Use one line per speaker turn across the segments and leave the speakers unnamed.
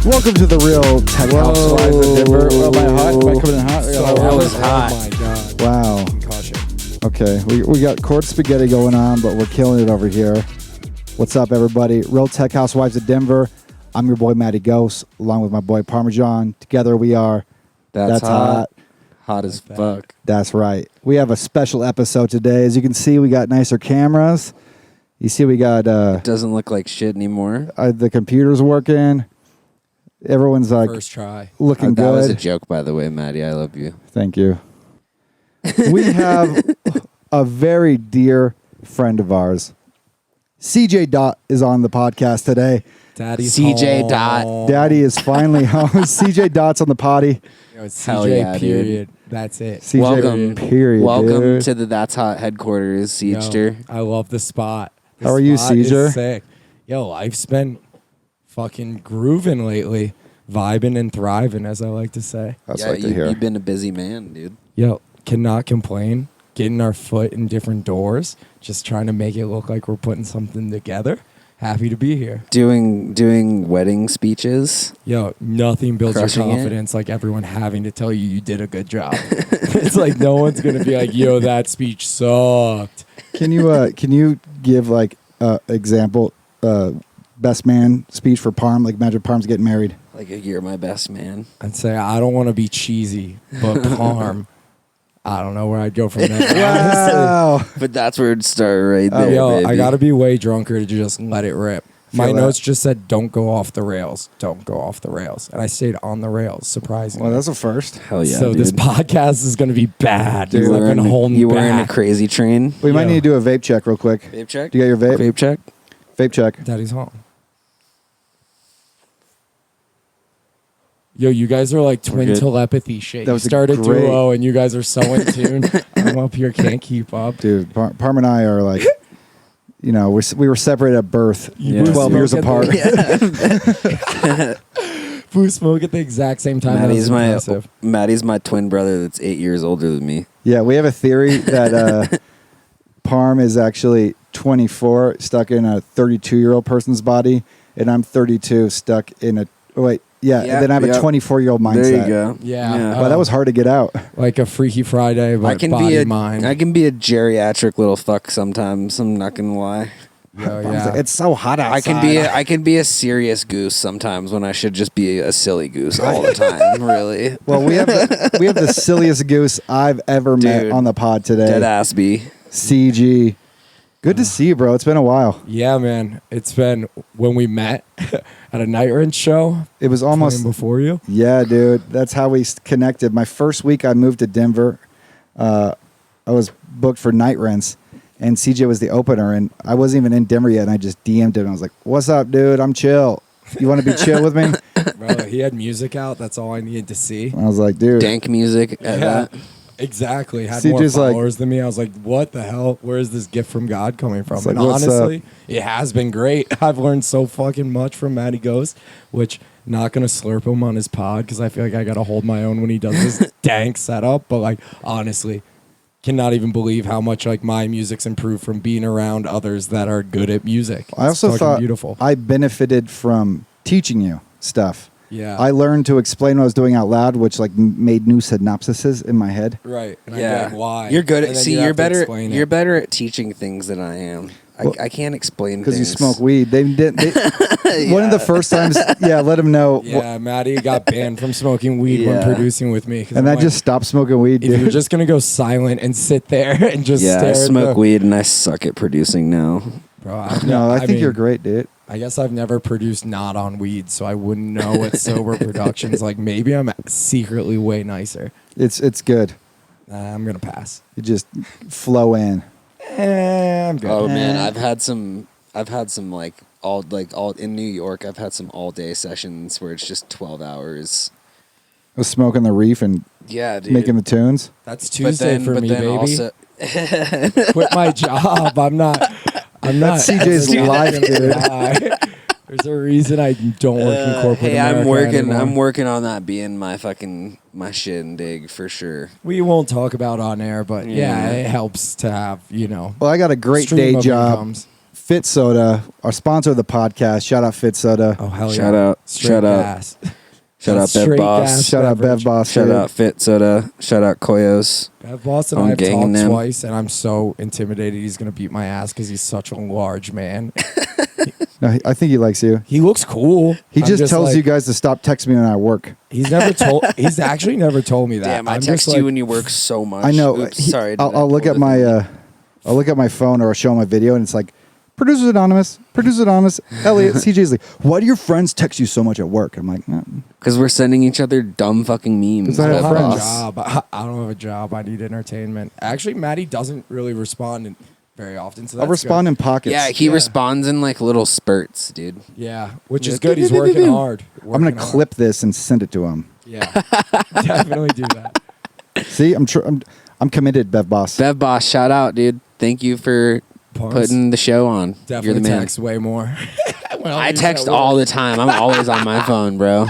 Welcome to the real Tech Housewives of Denver. Am I hot? Am I coming in hot?
That was hot.
Oh my god.
Wow.
Concussion.
Okay, we got court spaghetti going on, but we're killing it over here. What's up, everybody? Real Tech Housewives of Denver. I'm your boy, Matty Ghost, along with my boy, Parmajawn. Together we are...
That's hot. Hot as fuck.
That's right. We have a special episode today. As you can see, we got nicer cameras. You see we got...
It doesn't look like shit anymore.
The computer's working. Everyone's like...
First try.
Looking good.
That was a joke, by the way, Matty. I love you.
Thank you. We have a very dear friend of ours. CJ Dot is on the podcast today.
Daddy's
CJ
home.
Dot.
Daddy is finally home. CJ Dot's on the potty.
Yo, it's
Hell
CJ
yeah,
period. That's it.
CJ
Welcome.
period.
Welcome
dude.
to the That's Hot headquarters, Siegester.
Yo, I love the spot.
How are you,
spot is
Seiger?
Sick. Yo, life's been fucking grooving lately. Vibing and thriving, as I like to say.
That's
Yeah,
like to hear.
you've been a busy man, dude.
Yo, cannot complain. Getting our foot in different doors. Just trying to make it look like we're putting something together. Happy to be here.
Doing wedding speeches.
Yo, nothing builds
Crushing
your
it.
confidence like everyone having to tell you did a good job. It's like no one's going to be like, yo, that speech sucked.
Can you give like example best man speech for Parm? Like imagine Parm's getting married.
Like, you're my best man.
I'd say I don't want to be cheesy, but Parm, I don't know where I'd go from there. honestly.
Wow.
But that's where it'd start right there,
Yo,
baby.
I got to be way drunker to just let it rip. My
Feel that.
notes just said, don't go off the rails. Don't go off the rails. And I stayed on the rails, surprisingly.
Well, that's a first.
Hell yeah,
so
dude.
this podcast is going to be bad.
Dude,
Dude, I've been holding
you were in a
back.
crazy train.
We might
Yo.
need to do a vape check real quick.
Vape check?
Do you got your vape?
Vape check?
Vape check.
Daddy's home. Yo, you guys are like twin
good.
telepathy shit.
That
You
was a
started
great-
duo and you guys are so in tune. I'm up here, can't keep up.
Dude, Parm and I are like, you know, we were separated at birth,
Yeah.
12 years
Smoke
apart.
at Who smoke at the exact same time.
Matty's my twin brother that's 8 years older than me.
Yeah, we have a theory that Parm is actually 24, stuck in a 32-year-old person's body, and I'm 32, stuck in a... Oh, wait, yeah, and then I have a 24-year-old mindset.
There you go.
Yeah.
Wow, that was hard to get out.
Like a Freaky Friday, but
I can
body
be
mind.
I can be a geriatric little fuck sometimes. I'm not gonna lie.
Yo,
I was
yeah.
like, it's so hot outside.
I can be a serious goose sometimes when I should just be a silly goose all the time. Really.
Well, we have the silliest goose I've ever met
Dude,
on the pod today.
Dead ass B.
CG. Good to see you, bro. It's been a while.
Yeah, man. It's been when we met at a Night Rent show.
It was almost...
playing before you.
Yeah, dude. That's how we connected. My first week I moved to Denver. I was booked for Night Rents, and CJ was the opener, and I wasn't even in Denver yet, and I just DM'd him. I was like, what's up, dude? I'm chill. You want to be chill with me?
Bro, he had music out. That's all I needed to see.
I was like, dude.
Dank music. At that.
Exactly. Had
See,
more
just like-
followers than me. I was like, what the hell? Where is this gift from God coming from?
It's like,
And
what's
honestly, it has been great. I've learned so fucking much from Matty Ghost, which not going to slurp him on his pod because I feel like I got to hold my own when he does this dank setup. But like, honestly, cannot even believe how much like my music's improved from being around others that are good at music.
I also
It's fucking
thought
beautiful.
I benefited from teaching you stuff.
Yeah.
I learned to explain what I was doing out loud, which like made new synopsises in my head.
Right. And I'd
Yeah.
be like, why?
You're good
And
at.
then
See,
you
you're
have to
better.
explain it.
You're better at teaching things than I am.
Well,
I can't explain
Because
things.
you smoke weed. They one of the first times, yeah, let him know.
Yeah, Matty got banned from smoking weed when
Yeah.
producing with me. 'cause
And
I'm
I
like,
just stopped smoking weed,
if you're
dude.
just gonna go silent and sit there and just
Yeah,
stare
I
at
smoke
the,
weed and I suck at producing now.
bro.
No, I think
mean,
you're great, dude.
I guess I've never produced not on weed, so I wouldn't know what sober production's like. Maybe I'm secretly way nicer.
It's good.
I'm gonna pass.
You just flow in.
I'm good.
Oh man, I've had some like all in New York. I've had some all day sessions where it's just 12 hours.
I was smoking the reef and
Yeah, dude.
making the tunes.
That's Tuesday for me, baby.
Also,
Quit my job. I'm not.
That's CJ's
I'm not
life,
gonna
dude.
lie. There's a reason I don't work in corporate
hey,
America anymore.
I'm working on that being my shit and dig for sure.
We won't talk about on air, but yeah,
Yeah.
it helps to have,
Well, I got a great
stream
day
of
job.
incomes.
Fit Soda, our sponsor of the podcast. Shout out Fit Soda.
Oh hell yeah!
Shout out.
Straight
Shout out.
gas.
Shout out
That's
Bev
straight
Boss.
gas
Shout out
beverage.
Bev Boss.
Shout
dude.
out Fit Soda. Shout out Koyos.
Bev Boss and I
I'm
have
ganging
talked
them.
twice, and I'm so intimidated he's gonna beat my ass because he's such a large man.
No, I think he likes you.
He looks cool.
He
I'm
just tells
like-
you guys to stop texting me when I work.
He's never told. He's actually never told me that.
Damn, I
I'm
text
just
you
like,
when you work so much.
I know.
Oops, sorry.
I'll look at my phone or I'll show him a video and it's like, Producers Anonymous, Elliot, CJ's like, why do your friends text you so much at work? I'm like,
Because we're sending each other dumb fucking memes.
'Cause I
I
have
don't have a
friends.
job. I don't have a job. I need entertainment. Actually, Matty doesn't really respond very often. So
I'll
that's
respond
good.
in pockets.
Yeah, he responds in like little spurts, dude.
Yeah, which is good. He's working hard.
I'm gonna
Working hard.
clip this and send it to him.
Yeah, definitely do that.
See, I'm committed, Bev Boss.
Bev Boss, shout out, dude. Thank you for
Pause.
putting the show on.
Definitely
You're the man.
text way more. Well,
I
he's
text
at work.
all the time. I'm always on my phone, bro.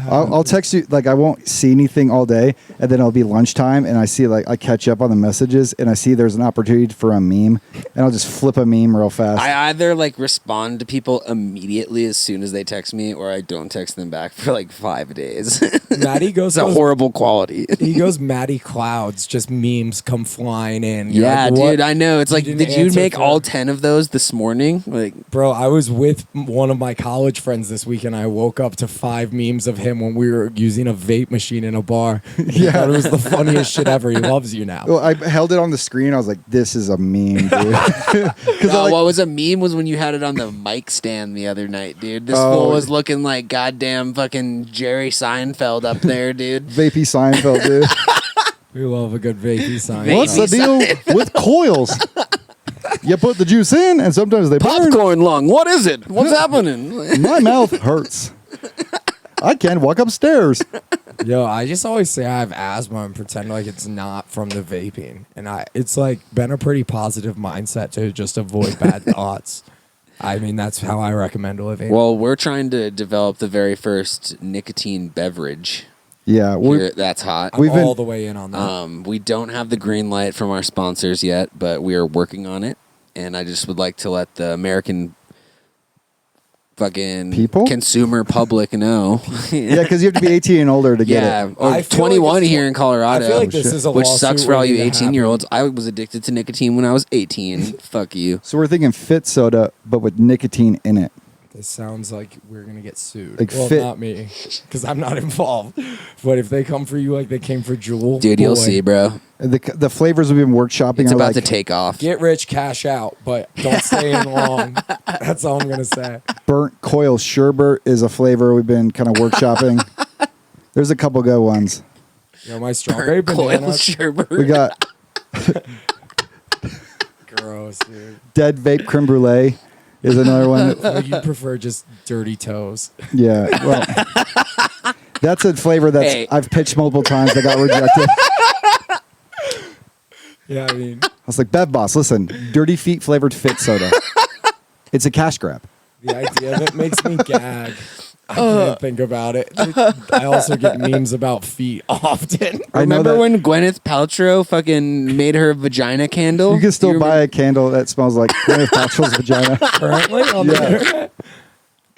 I'll text you, like I won't see anything all day, and then it'll be lunchtime, and I see like I catch up on the messages, and I see there's an opportunity for a meme, and I'll just flip a meme real fast.
I either like respond to people immediately as soon as they text me, or I don't text them back for like 5 days.
Matty goes.
It's a horrible quality.
He goes Matty clouds. Just memes come flying in. You're
Yeah,
like, what?
dude, I know. It's like,
didn't
did you
answer
make
for-
all 10 of those this morning? Like,
Bro, I was with one of my college friends this week, and I woke up to 5 memes of him when we were using a vape machine in a bar. Yeah, thought it was the funniest shit ever. He loves you now.
well, I held it on the screen. I was like, "This is a meme, dude." 'Cause I like-
what was a meme was when you had it on the mic stand the other night, dude. This
Oh.
fool was looking like goddamn fucking Jerry Seinfeld up there, dude.
Vapey Seinfeld, dude.
We love a good vapey sign.
Vape.
What's the deal with coils? You put the juice in, and sometimes they burn.
Popcorn lung. What is it? What's happening?
My mouth hurts. I can't walk upstairs.
Yo, I just always say I have asthma and pretend like it's not from the vaping. And it's like been a pretty positive mindset to just avoid bad thoughts. I mean, that's how I recommend living.
Well, we're trying to develop the very first nicotine beverage.
Yeah,
Here, that's hot.
I'm
we've been-
all the way in on that.
We don't have the green light from our sponsors yet, but we are working on it. And I just would like to let the American fucking
People?
consumer public know.
yeah, because you have to be 18 and older to get
Yeah,
it.
or
I feel
21
like it's
here
one-
in Colorado.
I feel like this is a
which
lawsuit
sucks for all you
waiting to
18-year-olds. I was addicted to nicotine when I was 18. Fuck you.
So we're thinking Fit Soda, but with nicotine in it.
This sounds like we're going to get sued.
Like
well,
fit-
not me, because I'm not involved. But if they come for you like they came for Jewel,
Dude, you'll
boy,
see, bro.
The flavors we've been workshopping
It's
are
about
like
to take off.
Get rich, cash out, but don't stay in long. That's all I'm going to say.
burnt coil sherbet is a flavor we've been kind of workshopping. There's a couple good ones.
Yo, my strawberry
Coil
banana.
sherbet.
We got
Gross, dude.
dead vape creme brulee is another one.
Like you prefer just dirty toes.
Yeah, well, that's a flavor that's
Hey.
I've pitched multiple times that got rejected.
Yeah, I mean,
I was like, Bev Boss, listen, dirty feet flavored Fit Soda. It's a cash grab.
the idea of it makes me gag. I can't think about it. I also get memes about feet often.
I know
Remember
that
when Gwyneth Paltrow fucking made her vagina candle?
you can still
You
buy a candle that smells like Gwyneth Paltrow's vagina.
Currently on the
Yeah.
internet.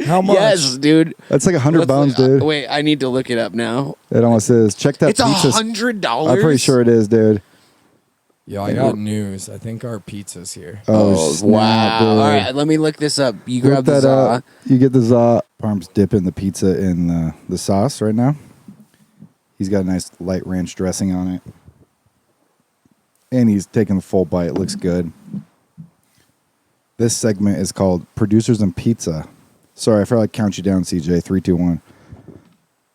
How much?
Yes, dude.
That's like 100
Let's
bones,
look-
dude.
Wait, I need to look it up now.
It almost is. Check that
It's
pizza.
$100.
I'm pretty sure it is, dude.
Yo, I got news. I think our pizza's here.
Oh, snap,
wow!
dude.
All right, let me look this up. You
Look
grab the
that
za.
up. You get the za. Parm's dipping the pizza in the sauce right now. He's got a nice light ranch dressing on it. And he's taking the full bite. It looks good. This segment is called Producers and Pizza. Sorry, I feel like count you down, CJ. 3, 2, 1.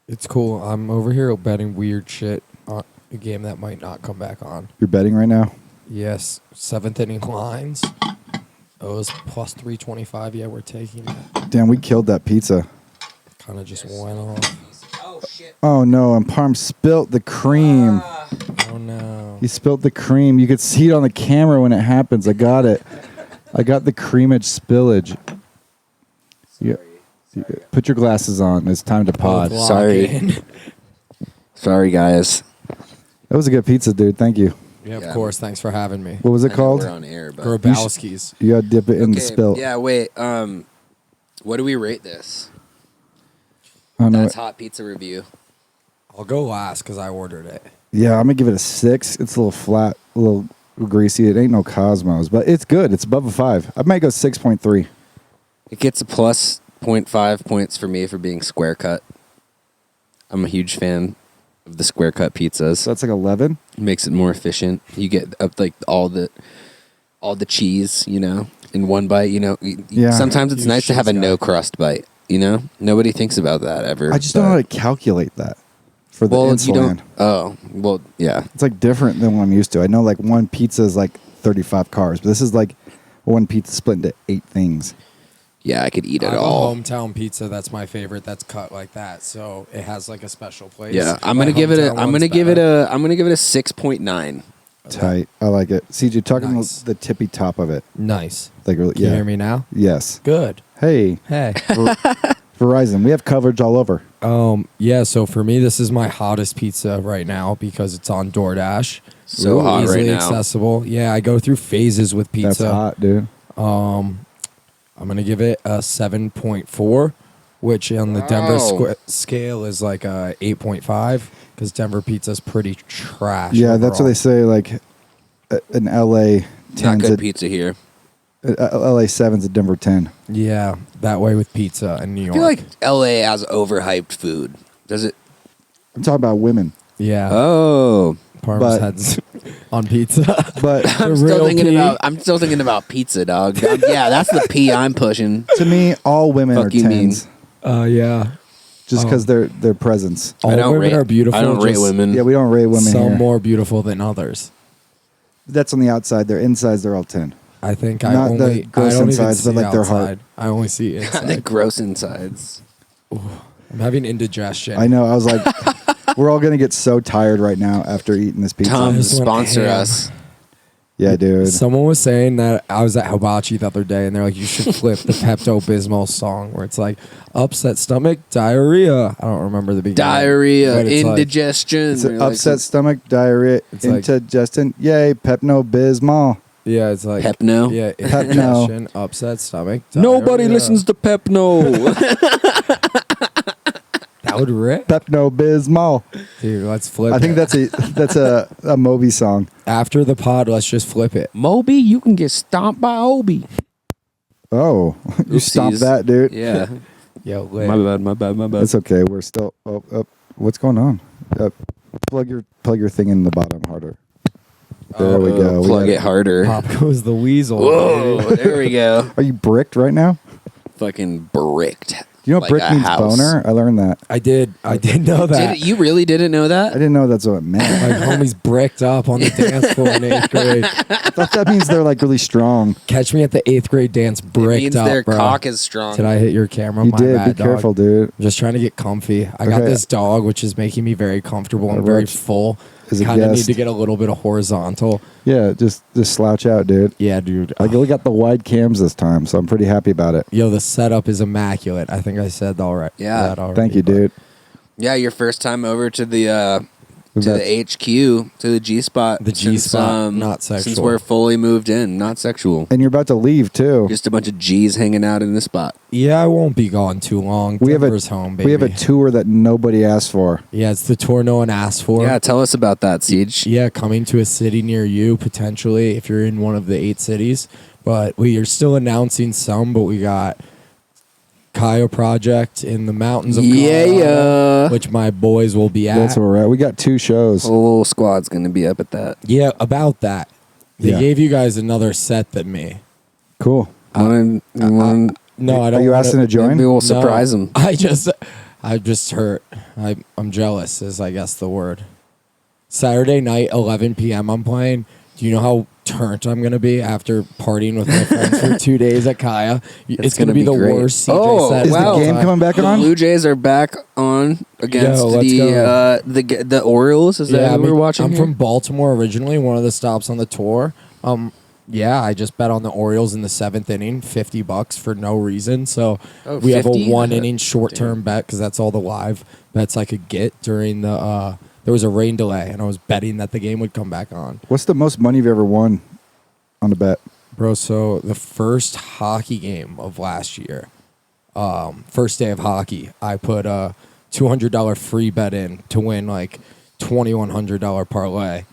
It's cool. I'm over here betting weird shit on a game that might not come back on.
You're betting right now?
Yes, 7th inning lines. Oh, it was plus 325. Yeah, we're taking that.
Damn, we killed that pizza.
Kind of just went off.
Oh shit!
Oh, no. And Parm spilt the cream.
Oh no.
He spilt the cream. You could see it on the camera when it happens. I got it. I got the creamage spillage. Yeah. Put your glasses on. It's time to pod.
Lock
Sorry.
in.
Sorry, guys.
That was a good pizza, dude. Thank you.
Yeah, of
Yeah.
course. Thanks for having me.
What was it
I know
called?
we're on air, but
Grabowski's.
You gotta dip it in the
Okay,
spill.
yeah. Wait. What do we rate this?
I don't know.
That's hot pizza review.
I'll go last because I ordered it.
Yeah, I'm gonna give it a 6. It's a little flat, a little greasy. It ain't no Cosmos, but it's good. It's above a 5. I might go 6.3.
It gets a plus 0.5 points for me for being square cut. I'm a huge fan of the square cut pizzas.
So that's like 11.
It makes it more efficient. You get up like all the cheese, in one bite.
Yeah.
Sometimes it's
Huge
nice to have a
cheese guy.
no crust bite. Nobody thinks about that ever.
I just don't know how to calculate that for the
Well, you
insulin.
don't. Oh, well, yeah.
It's like different than what I'm used to. I know like one pizza is like 35 carbs, but this is like one pizza split into 8 things.
Yeah, I could eat
I
it
have
all.
a hometown pizza. That's my favorite. That's cut like that, so it has like a special place.
Yeah, I'm
My
gonna give it a.
hometown
I'm
one's
gonna give it
better.
a. I'm gonna give it a 6.9.
Tight. I like it. CJ, talking
Nice.
the tippy top of it.
Nice.
Like really,
Can
yeah.
you hear me now?
Yes.
Good.
Hey,
Hey.
Verizon. We have coverage all over.
Yeah. So for me, this is my hottest pizza right now because it's on DoorDash.
So hot right
Easily
now.
accessible. Yeah, I go through phases with pizza.
That's hot, dude.
I'm gonna give it a 7.4, which on the Denver
Wow.
scale is like a 8.5 because Denver pizza's pretty trash.
Yeah, that's what
overall.
they say. Like an LA
Not
10's
good
a
pizza here.
LA 7's a Denver 10.
Yeah, that way with pizza in New
I
York.
feel like LA has overhyped food. Does it?
I'm talking about women,
yeah,
Oh,
Parma's
but-
heads on pizza.
but
I'm
The real
still thinking about pizza, dog. Yeah, that's the P I'm pushing.
to me, all women
Fuck
are
you mean.
10s
Yeah.
just because their presence.
All
I don't
women
rate.
are beautiful.
I don't rate
just
women.
Yeah, we don't rate women
Some
here.
more beautiful than others.
That's on the outside. Their insides, they're all 10.
I think
Not the
I
gross
don't
insides,
even
but
see
like their heart.
outside. I only see
the
inside.
gross insides.
I'm having indigestion.
I know. I was like, we're all gonna get so tired right now after eating this pizza.
Tom,
just went
sponsor
ham.
us.
Yeah, dude.
Someone was saying that I was at Hibachi the other day, and they're like, "You should flip the Pepto-Bismol song where it's like upset stomach, diarrhea." I don't remember the beginning.
Diarrhea,
But it's like-
indigestion.
It's an
Like
upset stomach, diarrhea,
It's like-
indigestion. Yay, Pepto-Bismol.
yeah, it's like
Pepno?
Yeah,
Pepno.
indigestion, upset stomach.
Nobody
diarrhea.
listens to Pepno.
That would rip,
Pepto-Bismol.
dude. Let's flip.
I think
it.
that's a Moby song.
After the pod, let's just flip it.
Moby, you can get stomped by Obi.
Oh, you stopped
Oopsies.
that, dude.
Yeah.
Yo, lit.
My bad.
It's okay. We're still. Oh, what's going on? Plug your thing in the bottom harder. There we go. We
Plug
got
it harder.
Pop goes the weasel.
Whoa,
baby.
there we go.
Are you bricked right now?
Fucking bricked.
You know
Like
brick
a
means
house.
boner? I learned that.
I did know that.
You really didn't know
I
that?
didn't know that's what it meant.
Like homies bricked up on the dance floor in 8th grade.
I thought that means they're like really strong.
Catch me at the 8th grade dance
It
bricked
means
up,
their
bro.
cock is strong.
Did I hit your camera?
You
My
did.
bad,
Be careful,
dog.
dude.
I'm just trying to get comfy. I got
Okay.
this dog, which is making me very comfortable and
That
very
works.
full.
As a
Kind of need
guest.
to get a little bit of horizontal.
Yeah, just slouch out, dude.
Yeah, dude.
Like we got the wide cams this time, so I'm pretty happy about it.
Yo, the setup is immaculate. I think I said
Yeah.
that already.
Thank you,
but-
dude.
Yeah, your first time over to the
That's-
HQ, to the G spot.
The G spot, not
Since
sexual.
we're fully moved in, not sexual.
And you're about to leave too.
Just a bunch of G's hanging out in the spot.
Yeah, I won't be gone too long.
We have a
Denver's home, baby.
we have a tour that nobody asked for.
Yeah, it's the tour no one asked for.
Yeah, tell us about that, Siege.
Yeah, coming to a city near you, potentially, if you're in one of the 8 cities. But we are still announcing some, but we got Kaya Project in the mountains of Colorado,
Yeah.
which my boys will be at.
That's where we're at. We got 2 shows.
Whole squad's going to be up at that.
Yeah, about that. They
Yeah.
gave you guys another set than me.
Cool.
No, I don't.
Are you
wanna-
asking to join?
Maybe we'll
No,
surprise them.
I just hurt. I'm jealous, is I guess the word. Saturday night, 11 p.m. I'm playing. Do you know how turned I'm gonna be after partying with my friends for 2 days at Kaya? It's gonna be the
great.
worst CJ
Oh,
set.
Is
wow.
the game coming back
The
on?
Blue Jays are back on against
Yo, let's
the Orioles. Is that who we're watching?
I'm
here?
from Baltimore originally, one of the stops on the tour. Yeah, I just bet on the Orioles in the 7th inning, $50 for no reason. So
Oh,
we have a
50?
1 inning short term bet because that's all the live bets I could get during the there was a rain delay, and I was betting that the game would come back on.
What's the most money you've ever won on a bet?
Bro, so the first hockey game of last year, first day of hockey, I put a $200 free bet in to win like $2,100 parlay.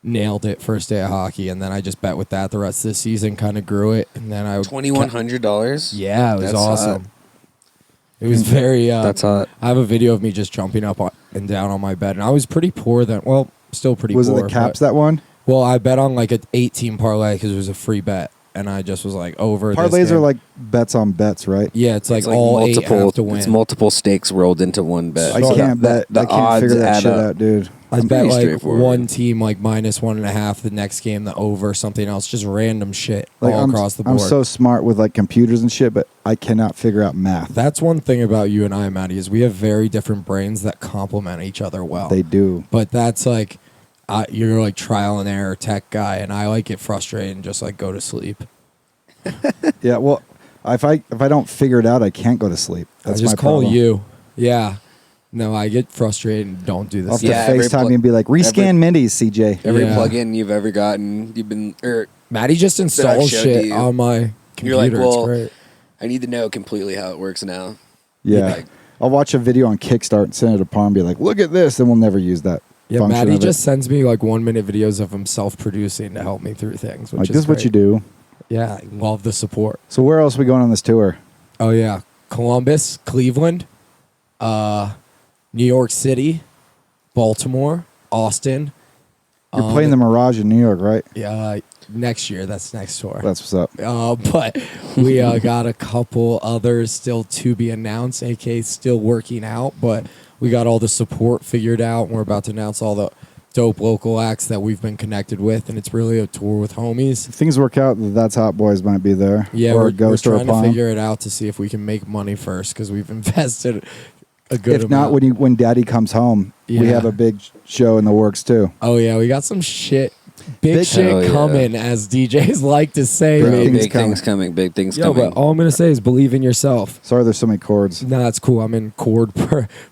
Nailed it first day of hockey, and then I just bet with that the rest of the season. Kind of grew it, and then I
$2,100.
Yeah, it was
That's
awesome.
hot.
It was very.
That's hot.
I have a video of me just jumping up and down on my bed, and I was pretty poor then. Well, still pretty
Was
poor.
it the Caps
but-
that won?
Well, I bet on like an 18 parlay because it was a free bet, and I just was like over.
Parlays
this game.
are like bets on bets, right?
Yeah, it's like all eight have to win.
It's multiple stakes rolled into one bet.
I
So
can't bet.
the
I can't
odds
figure that
add
shit
up.
out, dude.
I
It's
bet
pretty
like
straightforward.
one team like -1.5, the next game the over, something else, just random shit
Like
all
I'm,
across the board.
I'm so smart with like computers and shit, but I cannot figure out math.
That's one thing about you and I, Matty, is we have very different brains that complement each other well.
They do.
But that's like, you're like trial and error tech guy, and I like get frustrated and just like go to sleep.
Yeah. Well, if I don't figure it out, I can't go to sleep. That's
I just
my
call
problem.
you. Yeah. No, I get frustrated and don't do
I'll
this.
have to
Yeah, every
FaceTime
pl-
you and be like, rescan
every-
Mindy's, CJ.
Every
Yeah.
plugin you've ever gotten, you've been, or
Matty just installs
showed
shit
you.
on my computer.
you're like,
It's
well,
great.
I need to know completely how it works now.
Yeah.
Like-
I'll watch a video on Kickstart and send it to Palm and be like, look at this. And we'll never use that.
Yeah,
function
Matty
of it.
just sends me like 1-minute videos of him self-producing to help me through things. Which
Like,
is
this is what
great.
you do.
Yeah, I love the support.
So where else are we going on this tour?
Oh yeah, Columbus, Cleveland, New York City, Baltimore, Austin.
You're playing the Mirage in New York, right?
Yeah, next year. That's next tour.
That's what's up.
But we got a couple others still to be announced, aka still working out. But we got all the support figured out, and we're about to announce all the dope local acts that we've been connected with, and it's really a tour with homies.
If things work out, the That's Hot Boys might be there.
Yeah,
or
we're
a Ghost or a
trying to
Palm.
figure it out to see if we can make money first because we've invested a good
If not,
amount.
when Daddy comes home, we
Yeah.
have a big show in the works too.
Oh yeah, we got some shit, big
Hell
shit
yeah.
coming, as DJs like to say.
Big
Bro,
baby.
things
big things coming. Big things
Yo,
coming.
but all I'm gonna say is believe in yourself.
Sorry, there's so many chords.
No, that's cool. I'm in chord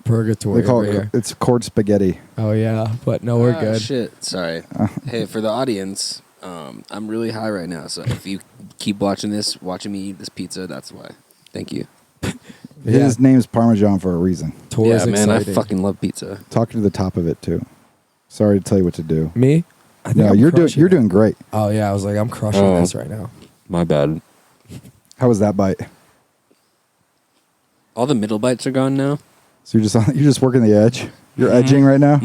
purgatory
They call
over
it
here.
it's chord spaghetti.
Oh yeah, but no, we're
Ah,
good.
Shit, sorry. Hey, for the audience, I'm really high right now, so if you keep watching me eat this pizza, that's why. Thank you.
Yeah.
His name's Parmajawn for a reason.
Tour
Yeah,
is
man, I
exciting.
fucking love pizza.
Talking to the top of it too. Sorry to tell you what to do.
Me? I think
No,
I'm
you're doing
crushing
you're
it.
doing great.
Oh yeah, I was like, I'm crushing
Oh.
this right now.
My bad.
How was that bite?
All the middle bites are gone now.
So you're just working the edge. You're edging right now.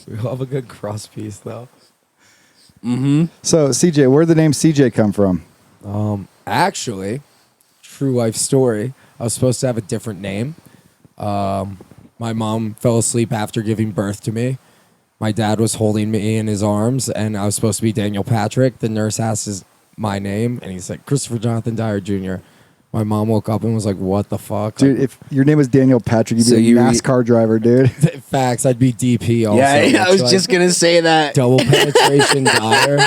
We love a good cross piece though.
Mm-hmm.
So CJ, where'd the name CJ come from?
Actually, true life story. I was supposed to have a different name. My mom fell asleep after giving birth to me. My dad was holding me in his arms, and I was supposed to be Daniel Patrick. The nurse asked my name, and he said Christopher Jonathan Dyer Jr. My mom woke up and was like, "What the fuck,
Dude, if your name was Daniel Patrick, you'd
So
be a
you-
NASCAR driver, dude.
Facts, I'd be DP also.
Yeah, I was
which,
just gonna say that.
double penetration Dyer.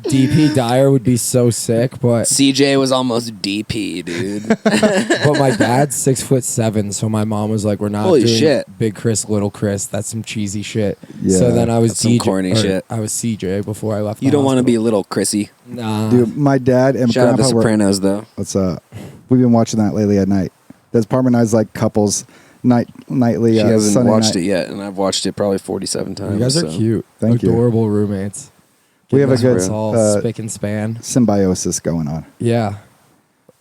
DP Dyer would be so sick, but
CJ was almost DP, dude.
but my dad's 6'7", so my mom was like, "We're not
Holy
doing
shit.
Big Chris, Little Chris. That's some cheesy shit."
Yeah,
so then I was
that's some
DJ,
corny
or
shit.
I was CJ before I left.
You
the
don't want to be
hospital.
little Chrissy.
Nah.
Dude, my dad and
Shout out The
grandpa were.
Sopranos, though.
What's up? We've been watching that lately at night. That's Parmanized like couples nightly.
She hasn't
Sunday
watched
night.
it yet, and I've watched it probably 47 times.
You guys are
so.
cute.
Thank you.
Adorable roommates.
We have a
Getting
good
us all spick and span.
symbiosis going on.
Yeah.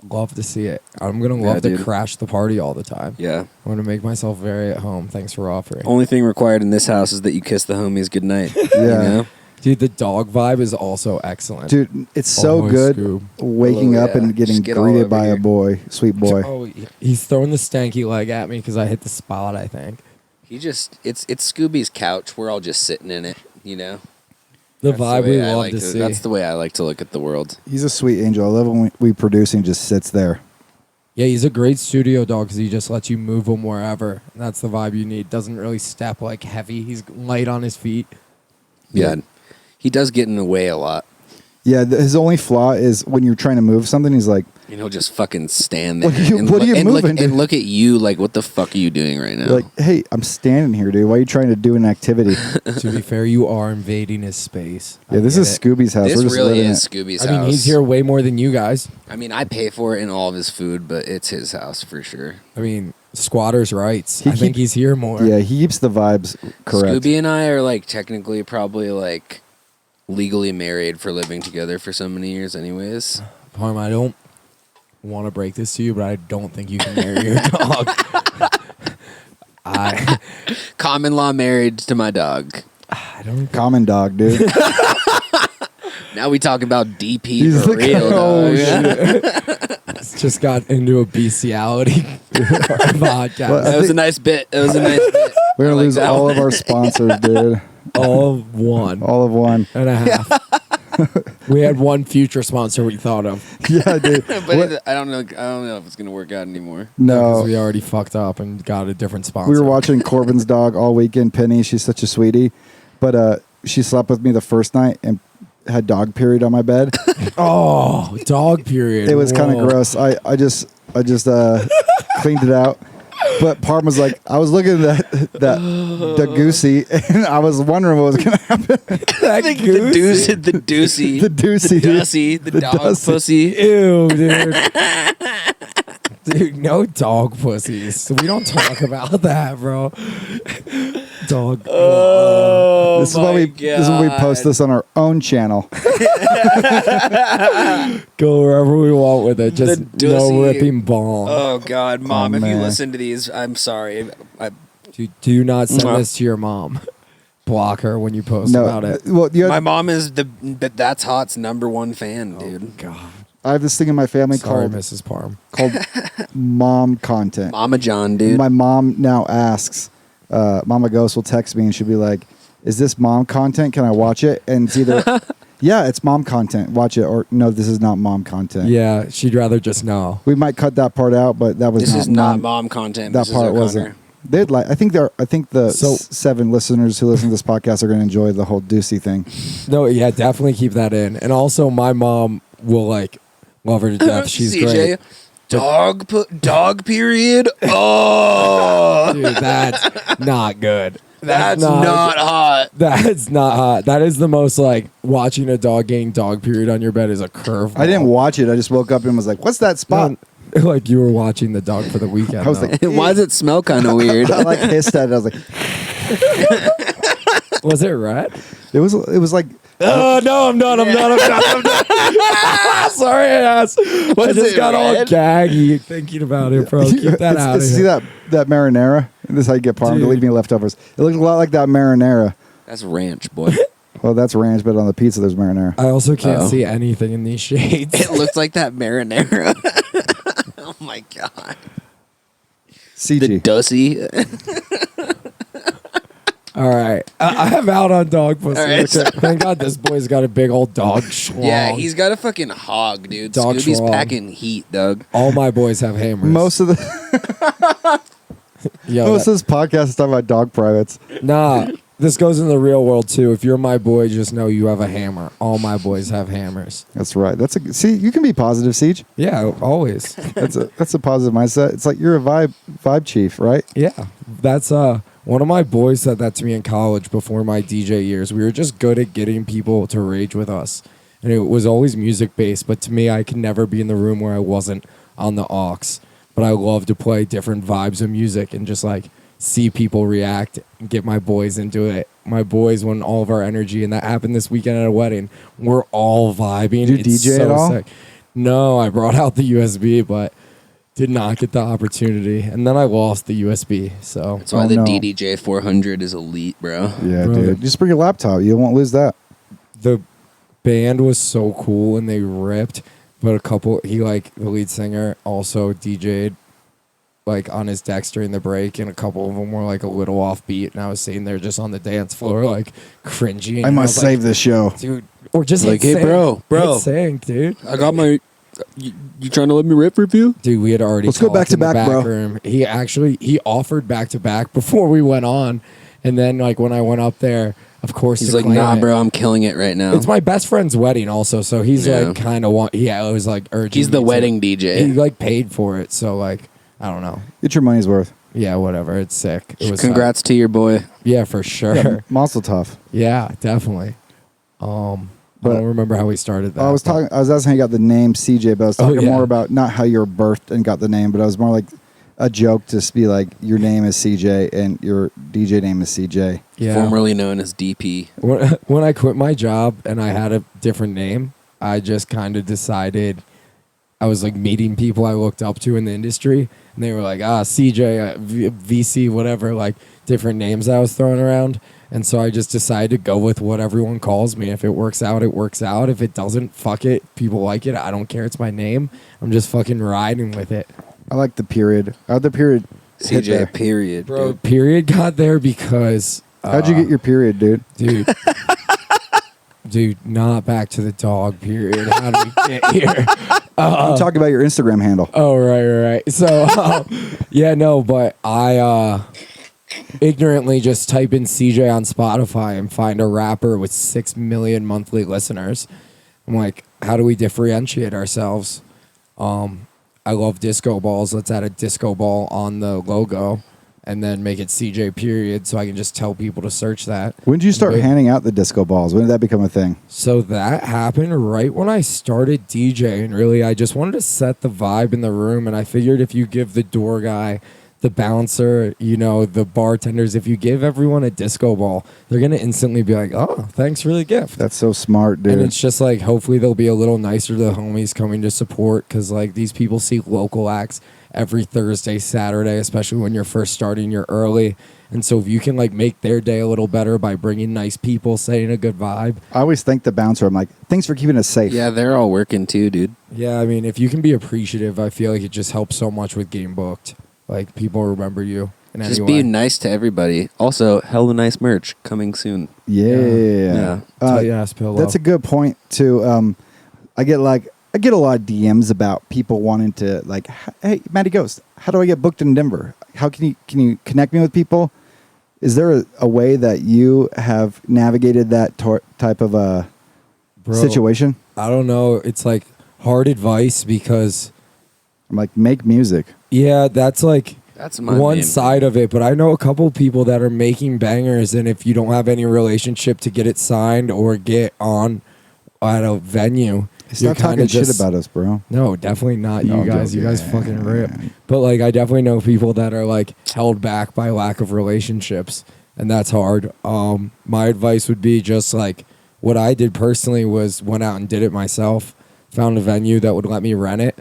Love to see it. I'm gonna
Yeah,
love to
dude.
crash the party all the time.
Yeah.
I'm gonna make myself very at home. Thanks for offering.
Only thing required in this house is that you kiss the homies goodnight.
Yeah.
You know?
Dude, the dog vibe is also excellent.
Dude, it's so
Always
good
Scoob.
waking
Oh,
up
yeah.
and getting
Just get all
greeted
over
by
here.
a boy, sweet boy.
Oh, he's throwing the stanky leg at me because I hit the spot, I think.
It's Scooby's couch. We're all just sitting in it, you know?
The
That's
vibe
way
we
I
love
like
to see.
That's the way I like to look at the world.
He's a sweet angel. I love when we produce and he just sits there.
Yeah, he's a great studio dog because he just lets you move him wherever. That's the vibe you need. Doesn't really step like heavy. He's light on his feet.
Yeah. He does get in the way a lot.
Yeah, his only flaw is when you're trying to move something, he's like,
And he'll just fucking stand there.
What are you moving, dude?
And look at you like, what the fuck are you doing right now?
like, hey, I'm standing here, dude. Why are you trying to do an activity?
To be fair, you are invading his space.
Yeah, this is Scooby's house.
this
We're just
really
living
is
it.
Scooby's
I
house.
mean, he's here way more than you guys.
I mean, I pay for it and all of his food, but it's his house for sure.
I mean, squatters' rights.
He
I think he's here more.
Yeah, he keeps the vibes correct.
Scooby and I are like technically probably like legally married for living together for so many years anyways.
Parm, I don't want to break this to you, but I don't think you can marry your dog.
Common law marriage to my dog.
I don't.
Common dog, dude.
Now we talk about DP
He's
for
like,
real,
oh,
dog.
It's just got into a bestiality podcast.
Well,
That was a nice bit. That was a nice bit.
We're
I
gonna
like
lose
that
all
one.
of our sponsors, dude.
All of one
All of one.
and a half. We had one future sponsor we thought of.
Yeah, dude.
But
What-
I don't know. I don't know if it's gonna work out anymore.
Because
No,
we already fucked up and got a different sponsor.
we were watching Corbin's dog all weekend. Penny, she's such a sweetie, but she slept with me the first night and had dog period on my bed.
Oh, dog period.
It was kind of
Whoa.
gross. I just cleaned it out. But Parm was like, I was looking at the goosey, and I was wondering what was going to happen.
That
The
goose?
deucey, the deucey,
The deucey,
the
dude.
dussy, the
The
dog
dussy.
pussy.
Ew, dude. Dude, no dog pussies. We don't talk about that, bro. Dog.
Oh,
This is why we post this on our own channel.
Go wherever we want with it. Just
The
no
dussy.
ripping balm.
Oh God, Mom!
Oh,
if you
man.
listen to these, I'm sorry.
Do not send
Mwah.
this to your mom. Block her when you post
No,
about it.
well,
My mom is That's Hot's #1 fan, dude.
God.
I have this thing in my family
Sorry,
called
Mrs. Parm.
mom content.
Mama John, dude.
My mom now asks, Mama Ghost will text me and she'll be like, "Is this mom content? Can I watch it?" And it's either, yeah, it's mom content. Watch it, or no, this is not mom content.
Yeah, she'd rather just know.
We might cut that part out, but that was
this
not
is not
mom.
mom content.
That
This is
part
O'Connor.
wasn't. They'd like. I think the
So-
7 listeners who listen to this podcast are going to enjoy the whole Deucey thing.
No, yeah, definitely keep that in. And also, my mom will like love her to death. She's
CJ,
great.
dog period. Oh,
Dude, that's not good.
that's not hot.
That's not hot. That is the most like watching a dog getting dog period on your bed is a curve.
I didn't watch it. I just woke up and was like, "What's that spot?"
Like you were watching the dog for the weekend.
I was
though.
like,
Why does it smell kind of weird?
I like hissed at it. I was like,
was it red?
it was like.
Oh no, I'm done. Sorry, ass. I
Was
just
it
got all
red?
gaggy thinking about it, bro. Keep that out of
See
here.
that marinara? This is how you get parm to
Dude.
leave me leftovers. It looked a lot like that marinara.
That's ranch, boy.
Well, that's ranch, but on the pizza there's marinara.
I also can't
Uh-oh.
see anything in these shades.
It looks like that marinara. Oh my God.
CG.
The dussy.
All right, I'm out on dog pussy.
All right,
Okay. Thank God this boy's got a big old dog schlong.
Yeah, he's got a fucking hog, dude.
Dog
Scooby's
schlong.
packing heat, Doug.
All my boys have hammers.
most of the
Yo,
most of this podcast is talking about dog privates.
nah, this goes in the real world too. If you're my boy, just know you have a hammer. All my boys have hammers.
That's right. See, you can be positive, Siege.
Yeah, always.
That's a positive mindset. It's like you're a vibe chief, right?
Yeah, that's one of my boys said that to me in college before my DJ years. We were just good at getting people to rage with us, and it was always music based. But to me, I could never be in the room where I wasn't on the aux. But I love to play different vibes of music and just like see people react and get my boys into it. My boys want all of our energy, and that happened this weekend at a wedding. We're all vibing.
Did you
It's
DJ at all?
Sick. No, I brought out the USB, but did not get the opportunity. And then I lost the USB. So
That's why
Oh,
the
no.
DDJ 400 is elite, bro.
Yeah,
Bro.
dude. Just bring your laptop. You won't lose that.
the band was so cool and they ripped, but the lead singer also DJ'd like on his decks during the break, and a couple of them were like a little offbeat, and I was sitting there just on the dance floor like cringing.
I
and
must
was like,
save this show.
dude, or just
Like,
hit
hey,
sync.
bro.
Hit sync, dude.
I got my. You trying to let me rip review?
Dude, we had already
Let's go
talked
back to
in the
back, bro.
room. He offered back to back before we went on, and then like when I went up there, of course.
He's
to
like,
claim
nah,
it.
bro, I'm killing it right now.
It's my best friend's wedding also, so he's
Yeah.
like kind of it was like urging.
He's the
me to-
wedding DJ.
He like paid for it, so like I don't know.
Get your money's worth.
Yeah, whatever. It's sick. It was
Congrats to your boy.
Yeah, for sure.
Yeah, Mazel tov.
Yeah, definitely. I don't remember how we started that.
I was asking how you got the name CJ, but I was talking
yeah.
more about not how you were birthed and got the name, but I was more like a joke to just be like, your name is CJ and your DJ name is CJ.
Yeah.
Formerly known as DP.
When I quit my job and I had a different name, I just kind of decided I was like meeting people I looked up to in the industry, and they were like, CJ, VC, whatever, like different names I was throwing around. And so I just decided to go with what everyone calls me. If it works out, it works out. If it doesn't, fuck it. People like it. I don't care. It's my name. I'm just fucking riding with it.
I like the period. How'd the period hit there?
CJ, period.
Bro,
dude.
period got there because...
How'd you get your period, dude?
Dude, not back to the dog, period. How did we get here?
I'm talking about your Instagram handle.
Oh, right. So, yeah, no, but I ignorantly just type in CJ on Spotify and find a rapper with 6 million monthly listeners. I'm like, how do we differentiate ourselves? I love disco balls. Let's add a disco ball on the logo and then make it CJ period so I can just tell people to search that.
When did you start
Wait.
handing out the disco balls? When did that become a thing?
So that happened right when I started DJing. Really, I just wanted to set the vibe in the room, and I figured if you give the door guy, the bouncer, the bartenders, if you give everyone a disco ball, they're going to instantly be like, oh, thanks for the gift.
That's so smart, dude.
And it's just like, hopefully they'll be a little nicer to the homies coming to support, because like these people see local acts every Thursday, Saturday, especially when you're first starting, you're early. And so if you can like make their day a little better by bringing nice people, saying a good vibe.
I always thank the bouncer. I'm like, thanks for keeping us safe.
Yeah, they're all working too, dude.
Yeah, I mean, if you can be appreciative, I feel like it just helps so much with getting booked. Like, people remember you in any
Just
way.
be nice to everybody. Also, hella nice merch coming soon.
Yeah.
Tight ass pillow.
That's a good point too. I get a lot of DMs about people wanting to like, hey, Matty Ghost, how do I get booked in Denver? How can you connect me with people? Is there a way that you have navigated that type of a situation?
I don't know. It's like hard advice because,
I'm like, make music.
yeah, that's like
That's my
one
main
side of it. But I know a couple people that are making bangers, and if you don't have any relationship to get it signed or get on at a venue,
Stop talking shit about us, bro.
No, definitely not
No,
you
I'm
guys. You
joking.
guys fucking rip. But like, I definitely know people that are like held back by lack of relationships, and that's hard. My advice would be just like what I did personally was went out and did it myself. Found a venue that would let me rent it.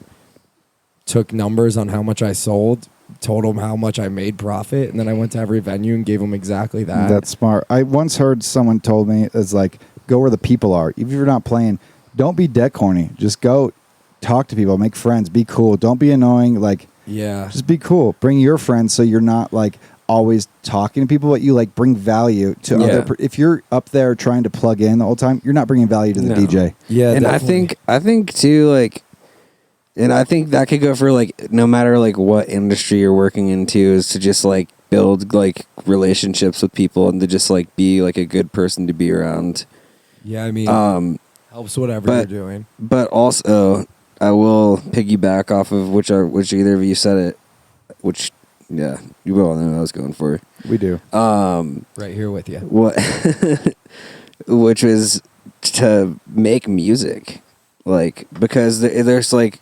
Took numbers on how much I sold. Told them how much I made profit, and then I went to every venue and gave them exactly that.
That's smart. I once heard someone told me it's like, go where the people are. Even if you're not playing, don't be deck horny. Just go talk to people, make friends, be cool. Don't be annoying. Like,
yeah.
just be cool. Bring your friends so you're not like always talking to people, but you like bring value to
Yeah.
other. If you're up there trying to plug in the whole time, you're not bringing value to the
No.
DJ.
Yeah,
And
definitely.
I think too, like, and I think that could go for like no matter like what industry you're working into, is to just like build like relationships with people and to just like be like a good person to be around.
Yeah, I mean, helps whatever
but-
you're doing.
But also, I will piggyback off of which either of you said it, which yeah, you all know what I was going for.
We do.
Right here with you.
What, which was to make music, like because there's like.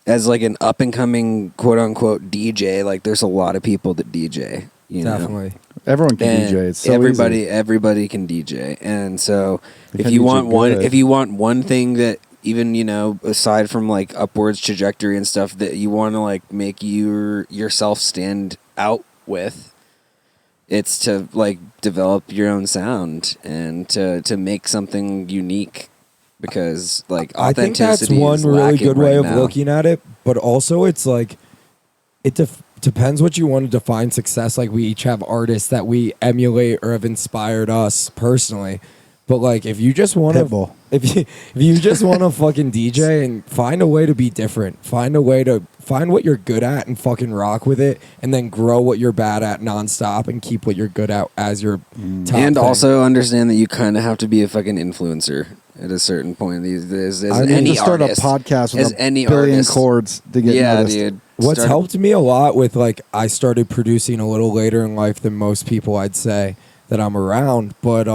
As like an up and coming quote unquote DJ, like there's a lot of people that DJ. You know?
Definitely.
Everyone can
And
DJ. It's so
everybody can DJ, and so
They
if
can
you
DJ
want one,
good.
if you want one thing that even aside from like upwards trajectory and stuff that you want to like make yourself stand out with, it's to like develop your own sound and to make something unique. Because like
I think that's
authenticity
one
is
really
lacking
good way
right
of
now.
looking at it, but also it's like it depends what you want to define success. Like we each have artists that we emulate or have inspired us personally, But like, if you just want to,
Pitbull.
if you just want to fucking DJ and find a way to be different, find a way to find what you're good at and fucking rock with it, and then grow what you're bad at nonstop and keep what you're good at as your top
And
thing.
also understand that you kind of have to be a fucking influencer at a certain point. These days, as
I need
any
to start
artist,
a podcast with
as
a
any
billion
artist.
chords to get
Yeah,
noticed.
dude.
What's
Start-
helped me a lot with like, I started producing a little later in life than most people, I'd say, that I'm around, but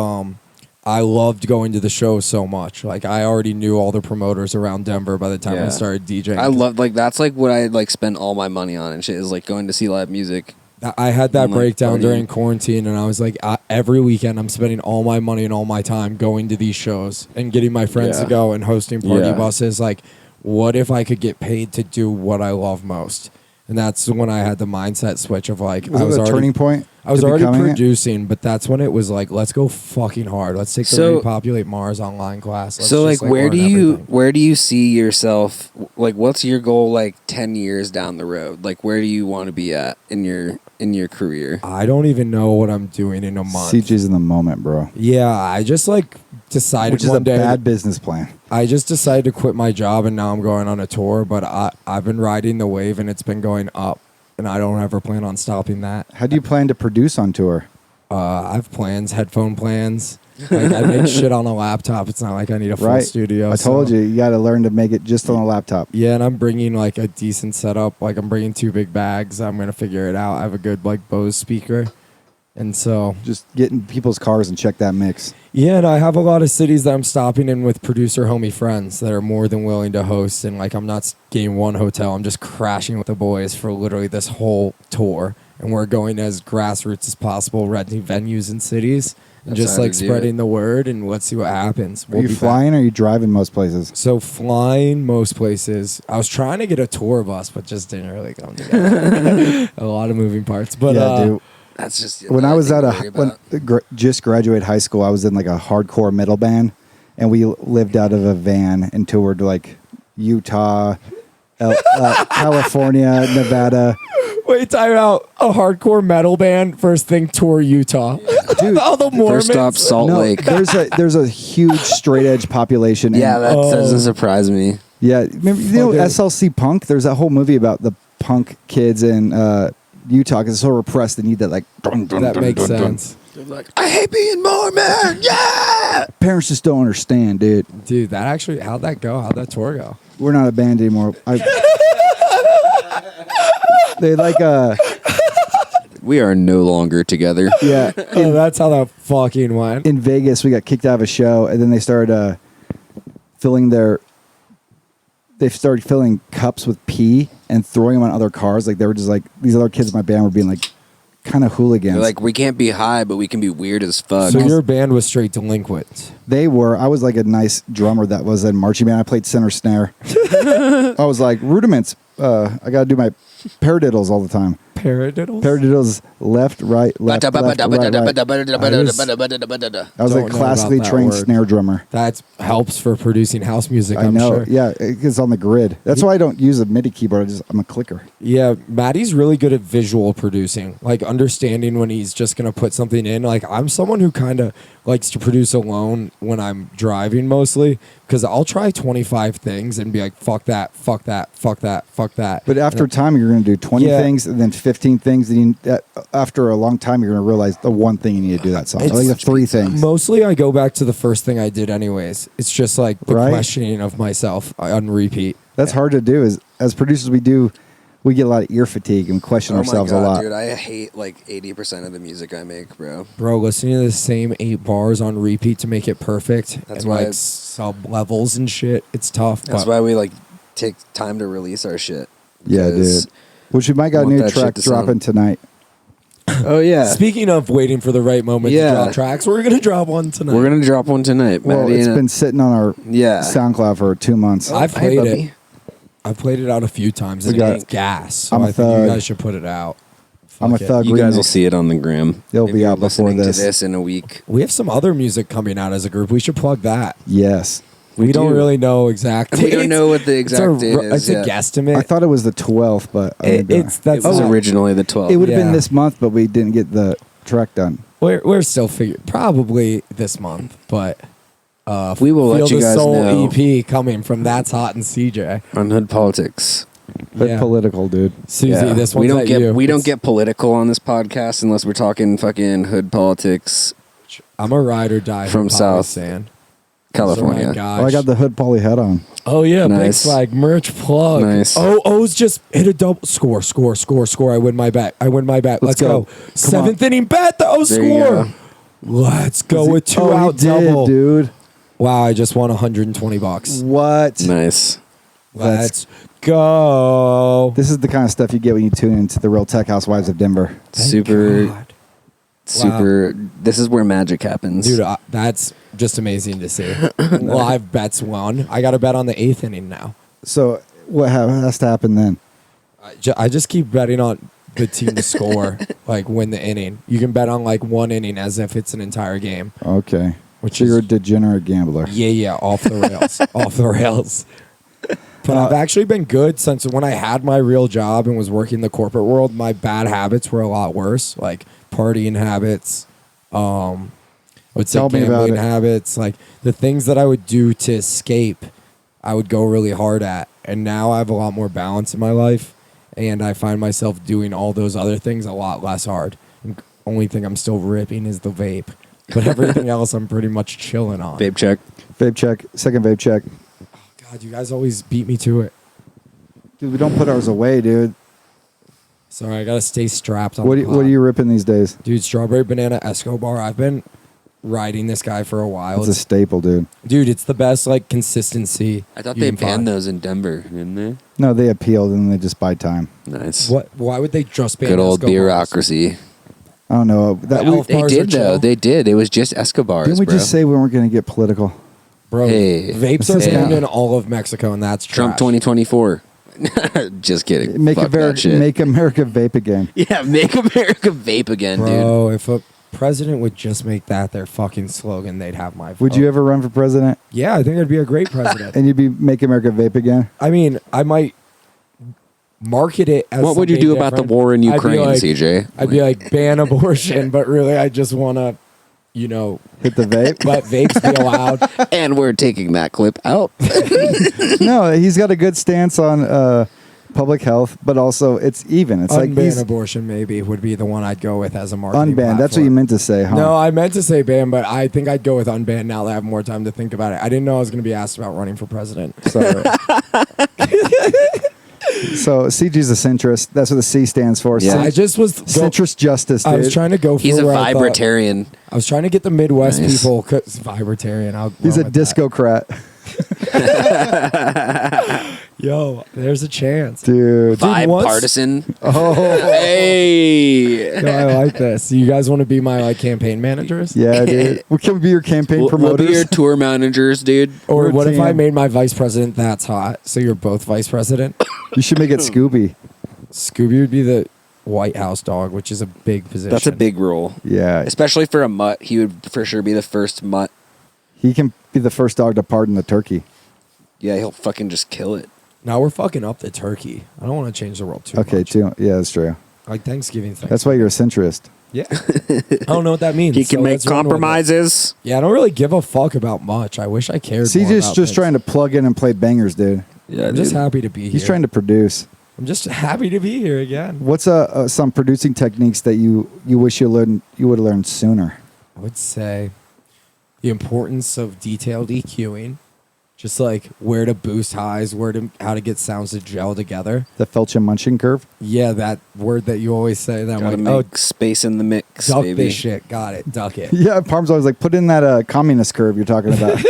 I loved going to the shows so much. Like, I already knew all the promoters around Denver by the time I
Yeah.
started DJing.
I love like that's like what I like spend all my money on and shit is like going to see live music.
I had that
And, like,
breakdown
partying.
during quarantine, and I was like, every weekend I'm spending all my money and all my time going to these shows and getting my friends
Yeah.
to go and hosting party
Yeah.
buses. Like, what if I could get paid to do what I love most? And that's when I had the mindset switch of like,
Was
I
it
was
a
already
turning point?
I was
to
already
becoming it?
producing, but that's when it was like, let's go fucking hard. Let's take the
So-
Repopulate Mars online class. Let's
So like
just,
where
learn
do you
everything.
where do you see yourself like what's your goal like 10 years down the road? Like where do you want to be at in your career?
I don't even know what I'm doing in a month.
CJ's in the moment, bro.
Yeah, I just like decided
Which is
one
a
day.
bad business plan.
I just decided to quit my job, and now I'm going on a tour. But I've been riding the wave, and it's been going up, and I don't ever plan on stopping that.
How do you plan to produce on tour?
I have plans, headphone plans. Like, I make shit on a laptop. It's not like I need a full
Right.
studio.
I told
so-
you got to learn to make it just on a laptop.
Yeah, and I'm bringing like a decent setup. Like, I'm bringing 2 big bags. I'm gonna figure it out. I have a good like Bose speaker, and so
Just get in people's cars and check that mix.
yeah. And I have a lot of cities that I'm stopping in with producer homie friends that are more than willing to host. And like, I'm not getting one hotel. I'm just crashing with the boys for literally this whole tour, and we're going as grassroots as possible, renting venues in cities, and
That's
just
how
like
to do
spreading
it.
the word. And let's see what happens.
Are you
be back.
flying or are you driving most places?
So flying most places. I was trying to get a tour bus, but just didn't really come together. A lot of moving parts. But
yeah, dude.
That's just
When I was at
another thing to worry about.
just graduated high school, I was in like a hardcore metal band, and we lived out of a van and toured like Utah, California, Nevada.
wait, time out. A hardcore metal band, first thing, tour Utah.
Dude,
all the Mormons.
First stop Salt
No,
Lake.
there's a huge straight edge population.
Yeah,
and,
that
Oh.
doesn't surprise me.
yeah. Remember, you know
Fucking-
SLC Punk? There's that whole movie about the punk kids in Utah because it's so repressed. They need that like.
That makes sense.
They're like, I hate being Mormon. Yeah.
Parents just don't understand, dude.
Dude, that actually, how'd that go? How'd that tour go?
We're not a band anymore. They like
We are no longer together.
yeah.
Oh, that's how that fucking went.
In Vegas, we got kicked out of a show, and then they started filling they started filling cups with pee and throwing them on other cars. Like they were just like these other kids in my band were being like kind of hooligans.
They're like, we can't be high, but we can be weird as fuck.
So your band was straight delinquent.
They were. I was like a nice drummer that was in marching band. I played center snare. I was like rudiments. I got to do my paradiddles all the time.
Paradiddles?
Paradiddles left, right, left, left, right, right. I was
Don't
like
know
classically
about that
trained
word.
snare drummer.
That helps for producing house music,
I
I'm
know.
sure.
Yeah, it's on the grid. That's why I don't use a MIDI keyboard. I'm a clicker.
Yeah, Matty's really good at visual producing, like understanding when he's just going to put something in. Like, I'm someone who kind of likes to produce alone when I'm driving mostly, because I'll try 25 things and be like, fuck that, fuck that, fuck that, fuck that.
But after time, you're going to do 20
Yeah.
things and then 15 things. And after a long time, you're going to realize the one thing you need to do that song. I
It's-
like the 3 things.
Mostly I go back to the first thing I did anyways. It's just like the
Right.
questioning of myself on repeat.
That's hard to do. As producers, we get a lot of ear fatigue and question
Oh
ourselves
my God,
a lot.
dude, I hate like 80% of the music I make, bro.
Bro, listening to the same 8 bars on repeat to make it perfect
That's
and
why
like sub levels and shit, it's tough.
That's
but
why we like take time to release our shit.
Yeah,
Because-
dude. Which we might got a
want
new
that shit
track
to sound-
dropping tonight.
Oh yeah,
Speaking of waiting for the right moment
Yeah.
to drop tracks, we're gonna drop one tonight.
we're gonna drop one tonight.
Well,
Matty
it's
and-
been sitting on our
yeah.
SoundCloud for 2 months.
I've
Hey,
played
puppy.
it. I've played it out a few times.
We
And
got-
it's gas. So
I'm a
I think you
thug.
guys should put it out.
I'm a
Fuck it.
thug.
You guys
remix.
will see it on the gram.
It'll
If
be
you're
out before
listening
this.
to this in a week.
We have some other music coming out as a group. We should plug that.
Yes.
We don't
do.
really know exact
We don't
dates.
know what the exact date
It's
is.
a
yet.
guesstimate.
I thought it was the 12th, but
That's
It was
not-
originally the 12th.
it would have been
Yeah.
this month, but we didn't get the track done?
We're still figuring probably this month, but
We will let
Feel
you
the
guys
Soul
know.
EP coming from That's Hot and CJ.
On Hood Politics.
But
Yeah.
political, dude.
Susie,
Yeah.
this
we
one's
don't
at
get
you.
we don't
It's-
get political on this podcast unless we're talking fucking Hood Politics,
I'm a ride or die
From
hip hop
South
fan.
California.
So my gosh.
Oh, I got the Hood Poly hat on.
Oh yeah,
Nice.
big flag merch plug.
Nice.
O's just hit a double score. I win my bet. Let's go.
Come
Seventh inning bet. The O
There you
score.
go.
Let's go with two
Oh,
out
he did,
double.
dude.
Wow, I just won $120.
What?
Nice.
Let's go.
This is the kind of stuff you get when you tune into the Real Tech Housewives of Denver.
Thank
super,
God.
super. This is where magic happens.
Dude, that's just amazing to see. Live bets won. I got a bet on the 8th inning now.
So what has to happen then?
I just keep betting on the team to score, like win the inning. You can bet on like one inning as if it's an entire game.
Okay.
Which
So you're a
is-
degenerate gambler.
Yeah, off the rails, off the rails. But I've actually been good since when I had my real job and was working in the corporate world. My bad habits were a lot worse, like partying habits. I would say
Tell me about
gambling
it.
habits, like the things that I would do to escape. I would go really hard at, and now I have a lot more balance in my life, and I find myself doing all those other things a lot less hard. And only thing I'm still ripping is the vape, but everything else I'm pretty much chilling on.
Vape check.
Vape check. Second vape check.
God, you guys always beat me to it.
Dude, we don't put ours away, dude.
Sorry, I gotta stay strapped on.
What
the
are you ripping these days?
dude? Strawberry banana Escobar. I've been riding this guy for a while.
It's a staple, dude.
Dude, it's the best like consistency.
I thought
you
they
can find.
banned those in Denver, didn't they?
No, they appealed and they just buy time.
Nice.
What? Why would they just ban
Good old
Escobars?
bureaucracy.
I don't know. That
Well,
we,
They
Bars are
did though.
chill.
They did. It was just Escobars,
didn't we
bro.
just say we weren't going to get political?
Bro,
Hey.
vapes are
Hey.
banned in all of Mexico, and that's
Trump
trash.
2024. Just kidding.
Make
Fuck that
America,
shit.
make America vape again.
Yeah, make America vape again, dude.
Bro, if a president would just make that their fucking slogan, they'd have my vote.
Would you ever run for president
Yeah, I think I'd be a great president.
and you'd be make America vape again?
I mean, I might market it as
What would you
something
do about the
different.
war in
I'd be
Ukraine,
like-
CJ?
I'd be like, ban abortion, but really, I just want to,
Hit the vape?
let vapes be allowed.
And we're taking that clip out.
No, he's got a good stance on public health, but also it's even. It's like
Unban
he's
abortion maybe would be the one I'd go with as a marketing
unbanned. That's what
platform.
you meant to say, huh?
No, I meant to say ban, but I think I'd go with unban now that I have more time to think about it. I didn't know I was going to be asked about running for president.
So, so CG's a centrist. That's what the C stands for.
Yeah.
I just was
Centrist justice, dude.
I was trying to go for
He's a
where I thought-
vibratarian.
I was trying to get the Midwest
Nice.
people. Vibratarian. I'll
He's
run
a
with that.
discocrat.
Yo, there's a chance.
Dude.
Vibe
once-
partisan.
Oh,
Hey.
No, I like this. You guys want to be my like campaign managers?
yeah, dude. We can be your campaign
We'll
promoters.
be your tour managers, dude.
Or
We're a
what if I
team.
made my vice president That's Hot? So you're both vice president?
You should make it Scooby.
Scooby would be the White House dog, which is a big position.
That's a big role.
Yeah.
Especially for a mutt. He would for sure be the first mutt.
He can be the first dog to pardon the turkey.
Yeah, he'll fucking just kill it.
Now we're fucking up the turkey. I don't want to change the world too
Okay,
much.
too. Yeah, that's true.
Like Thanksgiving thing.
That's why you're a centrist.
Yeah. I don't know what that means.
He can
so
make
let's run with it.
compromises.
Yeah, I don't really give a fuck about much. I wish I cared more
CJ's
about
just trying to plug in and play bangers, dude.
Yeah,
I'm just happy to be here.
He's trying to produce.
I'm just happy to be here again.
What's some producing techniques that you wish you would have learned sooner?
I would say the importance of detailed EQing, just like where to boost highs, how to get sounds to gel together.
The Felchin-Munchkin curve.
Yeah, that word that you always say. That
Gotta
I'm like,
make space in the mix,
duck
baby.
this shit. Got it. Duck it.
Yeah, Parm's always like, put in that communist curve you're talking about.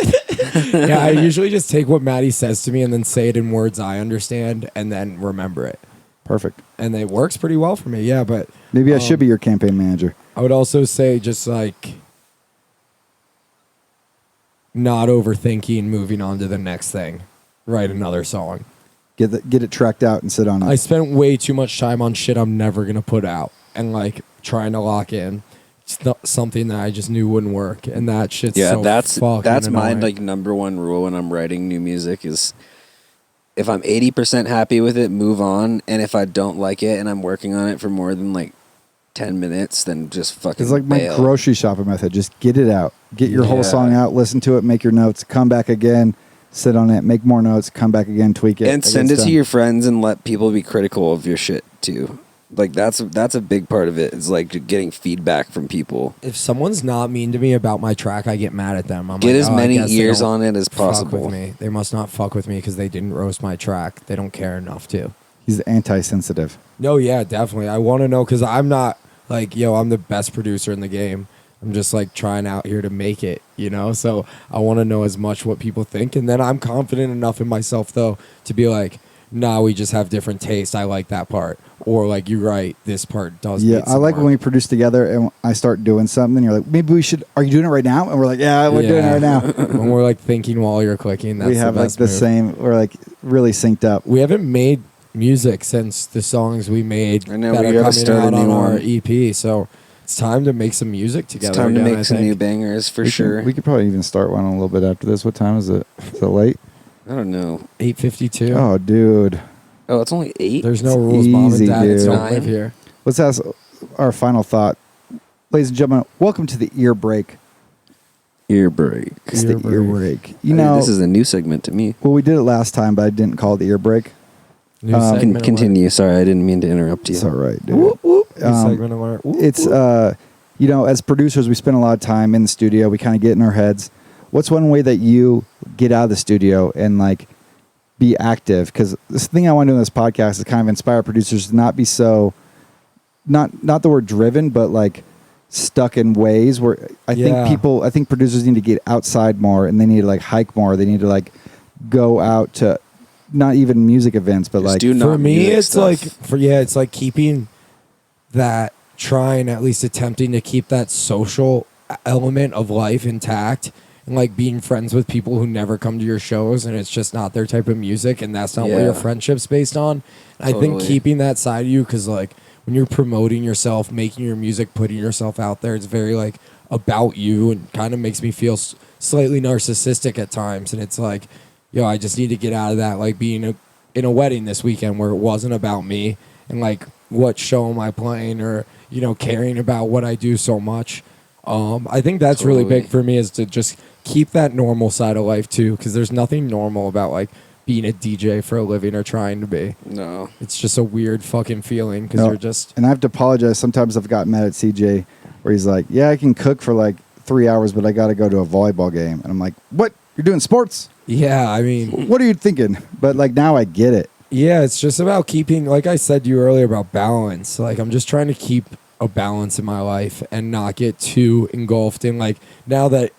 Yeah, I usually just take what Matty says to me and then say it in words I understand and then remember it.
Perfect.
And it works pretty well for me. Yeah, but
Maybe I should be your campaign manager.
I would also say just like not overthinking, moving on to the next thing. Write another song.
Get it tracked out and sit on it.
I spent way too much time on shit I'm never gonna put out and like trying to lock in something that I just knew wouldn't work, and that shit's
Yeah,
so
that's
fucking
my
annoying.
like number one rule when I'm writing new music is if I'm 80% happy with it, move on, and if I don't like it and I'm working on it for more than like 10 minutes than just fucking
It's like my
bail.
grocery shopping method. Just get it out. Get your whole song out, listen to it, make your notes, come back again, sit on it, make more notes, come back again, tweak it.
And send it to your friends and let people be critical of your shit too. Like that's a big part of it, is like getting feedback from people.
If someone's not mean to me about my track, I get mad at them. I'm
Get
like,
as
oh, I
many
guess they
ears
don't
on it as
fuck
possible.
with me. They must not fuck with me because they didn't roast my track. They don't care enough to.
He's anti-sensitive.
No, yeah, definitely. I want to know because I'm not like, yo, I'm the best producer in the game. I'm just like trying out here to make it, you know? So I want to know as much what people think. And then I'm confident enough in myself, though, to be like, nah, we just have different tastes. I like that part. Or like, you're right, this part does.
Yeah,
need
I
some
like
work.
when we produce together and I start doing something. You're like, maybe we should. Are you doing it right now? And we're like, yeah, we're doing it right now.
When we're like thinking while you're clicking, that's
We have
the
like
best
the
move.
same. We're like really synced up.
We haven't made music since the songs we made
I know,
that
we
are
gotta
coming
start a
out on
new
our
one.
EP. So it's time to make some music together.
It's time to
again,
make
I
some
think.
new bangers for
We
sure.
we could probably even start one a little bit after this. What time is it? Is it late?
I don't know.
8:52.
Oh, dude.
Oh, it's only 8.
There's no rules, mom and
easy,
dad.
dude.
Don't
9.
live here.
Let's ask our final thought. Ladies and gentlemen, welcome to the ear break.
Ear break.
It's
Ear
the ear
break.
break. You know,
this is a new segment to me.
well, we did it last time, but I didn't call it the ear break.
New
Um,
segment alert.
Continue. Sorry, I didn't mean to interrupt you.
It's all right, dude.
Whoop, whoop. New
Um,
segment alert. Whoop,
It's
whoop.
you know, as producers, we spend a lot of time in the studio. We kind of get in our heads. What's one way that you get out of the studio and like be active? Because this thing I want to do in this podcast is kind of inspire producers to not be so, not the word driven, but like stuck in ways where I think producers need to get outside more, and they need to like hike more. They need to like go out to not even music events, but
Just
like
do not
For me,
music
it's
stuff.
like it's like keeping that, trying at least attempting to keep that social element of life intact, and like being friends with people who never come to your shows, and it's just not their type of music, and that's not what your
Yeah.
friendship's based on. And I think
Totally.
keeping that side of you, because like when you're promoting yourself, making your music, putting yourself out there, it's very like about you, and kind of makes me feel slightly narcissistic at times. And it's like, yo, I just need to get out of that, like being in a wedding this weekend where it wasn't about me and like what show am I playing, or you know, caring about what I do so much. I think that's really
Totally.
big for me, is to just keep that normal side of life too, because there's nothing normal about like being a DJ for a living or trying to be.
No.
It's just a weird fucking feeling because
No.
you're just
And I have to apologize. Sometimes I've gotten mad at CJ where he's like, yeah, I can cook for like 3 hours, but I got to go to a volleyball game. And I'm like, what? You're doing sports?
yeah. I mean,
What are you thinking? But like now I get it.
yeah, it's just about keeping, like I said to you earlier, about balance. Like I'm just trying to keep a balance in my life and not get too engulfed in like, now that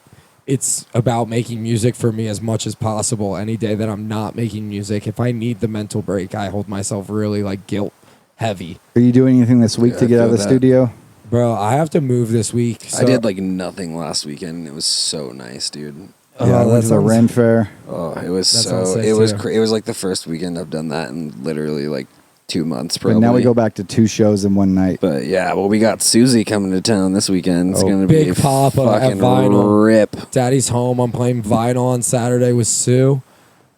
it's about making music for me as much as possible. Any day that I'm not making music, if I need the mental break, I hold myself really like guilt heavy.
Are you doing anything this week
Yeah,
to
I
get out of
feel
the
that.
studio?
Bro, I have to move this week.
I did like nothing last weekend. It was so nice, dude.
Yeah, I went
that
to the
sounds-
Ren Fair.
Oh, it was
That sounds
so.
sick,
It was.
too.
It was like the first weekend I've done that in literally like 2 months,
But
probably.
now we go back to 2 shows in one night.
But yeah, well, we got Susie coming to town this weekend. It's
Oh,
gonna
Big
be
Papa at
fucking
Vinyl.
rip.
Daddy's home. I'm playing vinyl on Saturday with Sue.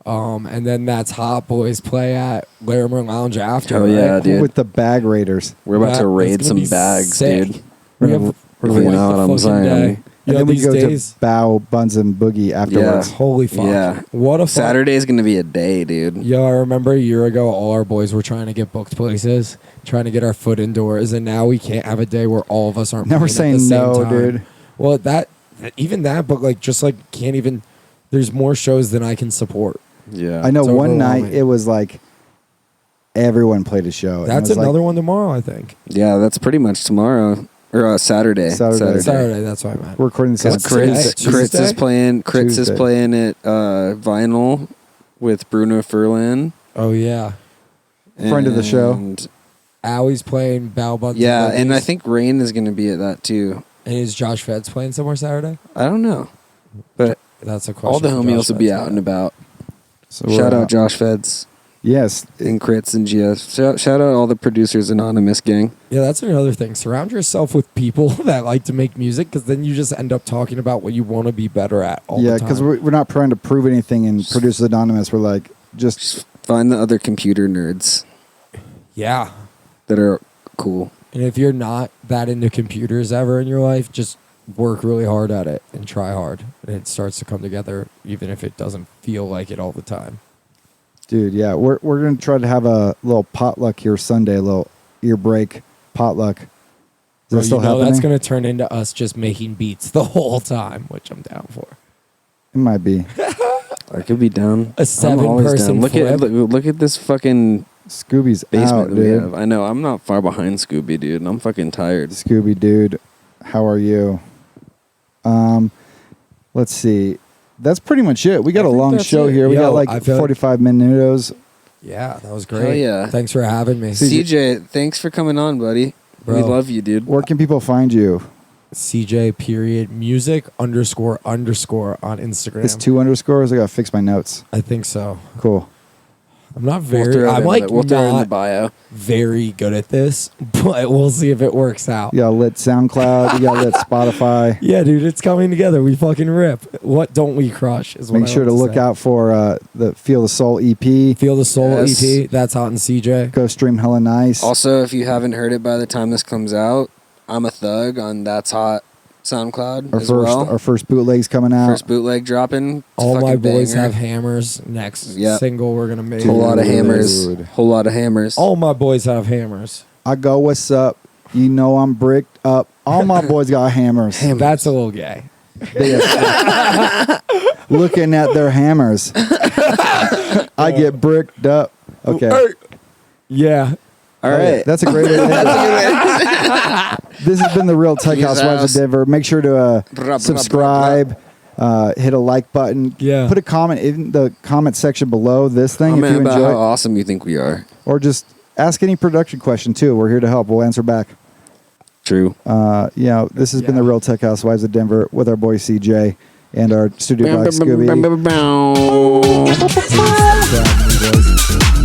And then that's Hot Boys play at Larimer Lounge after.
Oh, yeah,
right?
dude.
With the bag raiders.
We're about to
That's
raid
gonna
some
be
bags,
sick.
dude.
We have
We're
quite
you know
the
what I'm
fucking
saying.
day.
And
Yo,
then we
these
go
days,
to Bow, Buns, and Boogie afterwards.
Yeah.
holy fuck.
Yeah.
What a fun.
Saturday's gonna be a day, dude.
Yo, I remember a year ago, all our boys were trying to get booked places, trying to get our foot indoors, and now we can't have a day where all of us aren't
Now we're
playing at
saying
the same
no,
time.
dude.
Well, even that, but like, just like, can't even, there's more shows than I can support.
Yeah.
I know
It's
one night
overwhelming.
it was like everyone played a show. And it
That's
was like-
another one tomorrow, I think.
Yeah, that's pretty much tomorrow or Saturday.
Saturday.
Saturday, that's what I meant.
We're recording this on
Because
That's
Kritz
Tuesday?
is playing. Kritz is
Tuesday.
playing at Vinyl with Bruno Furlan.
Oh, yeah.
Friend of the show.
And-
Allie's playing Bow Buns.
Yeah, and I
Boogies.
think Rain is going to be at that too.
And is Josh Feds playing somewhere Saturday?
I don't know, but
That's a question.
all the
for
homies
Josh
will be
Feds,
out
man.
and about.
So we're,
Shout out Josh Feds
Yes.
and Kritz and GS. Shout out all the producers Anonymous gang.
Yeah, that's another thing. Surround yourself with people that like to make music, because then you just end up talking about what you want to be better at all
Yeah,
the time.
because we're not trying to prove anything in Producers Anonymous. We're like, just
Just find the other computer nerds
Yeah.
that are cool.
And if you're not that into computers ever in your life, just work really hard at it and try hard. And it starts to come together, even if it doesn't feel like it all the time.
Dude, yeah, we're gonna try to have a little potluck here Sunday, a little ear break potluck. Is
Bro,
that still happening?
that's going to turn into us just making beats the whole time, which I'm down for.
It might be.
I could be down.
A
I'm always
7-person
down.
flip.
Look at this fucking
Scooby's
basement
out,
that we
dude.
have. I know. I'm not far behind Scooby, dude, and I'm fucking tired.
Scooby, dude, how are you? Let's see. That's pretty much it. We got
I
a
think
long
that's
show
it.
here. We
Yo,
got
I
like
feel like-
45 minutos.
Yeah, that was
Hell
great.
yeah.
Thanks for having me.
CJ, thanks for coming on, buddy.
Bro.
We love you, dude.
Where can people find you?
CJ period music _ on Instagram.
It's 2 underscores. I gotta fix my notes.
I think so.
Cool.
I'm not
We'll
very.
throw it
I'm
in
like
the, we'll throw it in the
not
bio.
very good at this, but we'll see if it works out.
You got lit SoundCloud. You got lit Spotify.
Yeah, dude, it's coming together. We fucking rip. What don't we crush? Is what
Make
I
sure to
love
look
say.
out for the Feel the Soul EP.
Feel the Soul
Yes.
EP. That's hot in CJ.
Go stream hella nice.
Also, if you haven't heard it by the time this comes out, I'm a Thug on That's Hot SoundCloud as well.
Our first bootleg's coming out.
First bootleg dropping. It's a
All my
fucking
boys
banger.
have hammers. Next
Yep.
single we're gonna make.
Whole lot of hammers.
Dude.
Whole lot of hammers.
All my boys have hammers.
I go, what's up? You know I'm bricked up. All my boys got hammers.
That's a little gay.
Looking at their hammers. I get bricked up. Okay.
Yeah.
All
Oh, yeah.
right.
That's a great idea. This has been the Real Tech
Use
Housewives of
house.
Denver. Make sure to
Blah,
subscribe, hit a like button.
Yeah.
Put a comment in the comment section below this thing if
Comment
you
about
enjoy
how
it.
awesome you think we are.
Or just ask any production question too. We're here to help. We'll answer back.
True.
This has been the
Yeah.
Real Tech Housewives of Denver with our boy CJ and our studio guy Scooby.
Bow.
Thanks for having me, boys.